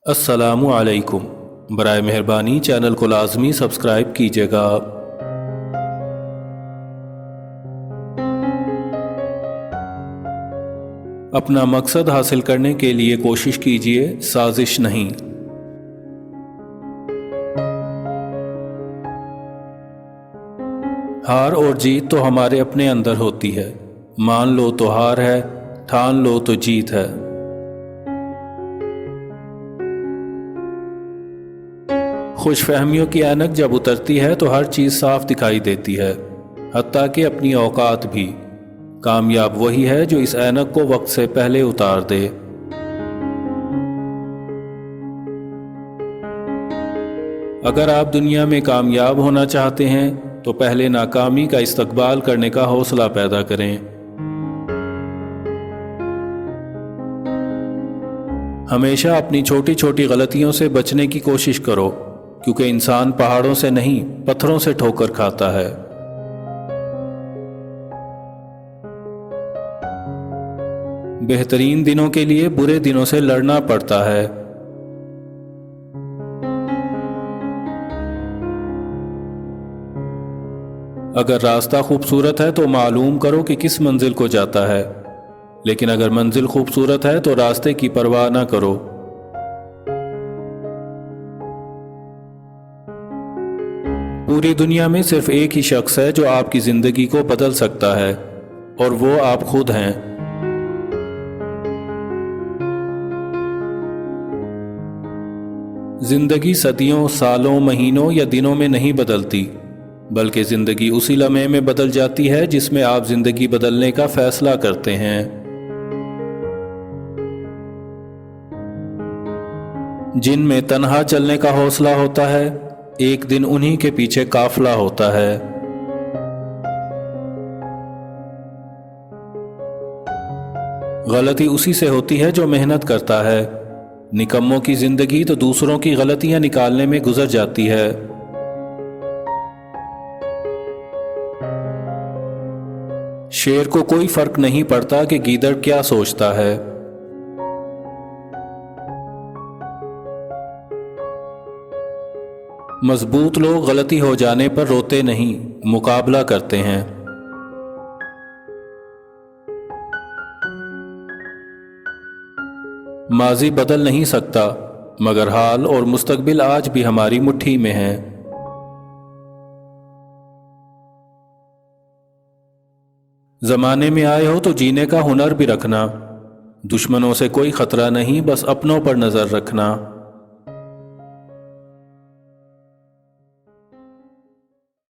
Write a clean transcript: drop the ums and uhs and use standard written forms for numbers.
अस्सलामु अलैकुम। बराए मेहरबानी चैनल को लाजमी सब्सक्राइब कीजिएगा। अपना मकसद हासिल करने के लिए कोशिश कीजिए, साजिश नहीं। हार और जीत तो हमारे अपने अंदर होती है। मान लो तो हार है, ठान लो तो जीत है। खुशफहमियों की ऐनक जब उतरती है तो हर चीज़ साफ दिखाई देती है, हत्ता कि अपनी औकात भी। कामयाब वही है जो इस ऐनक को वक्त से पहले उतार दे। अगर आप दुनिया में कामयाब होना चाहते हैं तो पहले नाकामी का इस्तकबाल करने का हौसला पैदा करें। हमेशा अपनी छोटी छोटी गलतियों से बचने की कोशिश करो, क्योंकि इंसान पहाड़ों से नहीं पत्थरों से ठोकर खाता है। बेहतरीन दिनों के लिए बुरे दिनों से लड़ना पड़ता है। अगर रास्ता खूबसूरत है तो मालूम करो कि किस मंजिल को जाता है, लेकिन अगर मंजिल खूबसूरत है तो रास्ते की परवाह ना करो। पूरी दुनिया में सिर्फ एक ही शख्स है जो आपकी जिंदगी को बदल सकता है, और वो आप खुद हैं। जिंदगी सदियों, सालों, महीनों या दिनों में नहीं बदलती, बल्कि जिंदगी उसी लम्हे में बदल जाती है जिसमें आप जिंदगी बदलने का फैसला करते हैं। जिन में तन्हा चलने का हौसला होता है, एक दिन उन्हीं के पीछे काफिला होता है। गलती उसी से होती है जो मेहनत करता है। निकम्मों की जिंदगी तो दूसरों की गलतियां निकालने में गुजर जाती है। शेर को कोई फर्क नहीं पड़ता कि गीदड़ क्या सोचता है। मजबूत लोग गलती हो जाने पर रोते नहीं, मुकाबला करते हैं। माजी बदल नहीं सकता, मगर हाल और मुस्तकबिल आज भी हमारी मुट्ठी में है। जमाने में आए हो तो जीने का हुनर भी रखना। दुश्मनों से कोई खतरा नहीं, बस अपनों पर नजर रखना।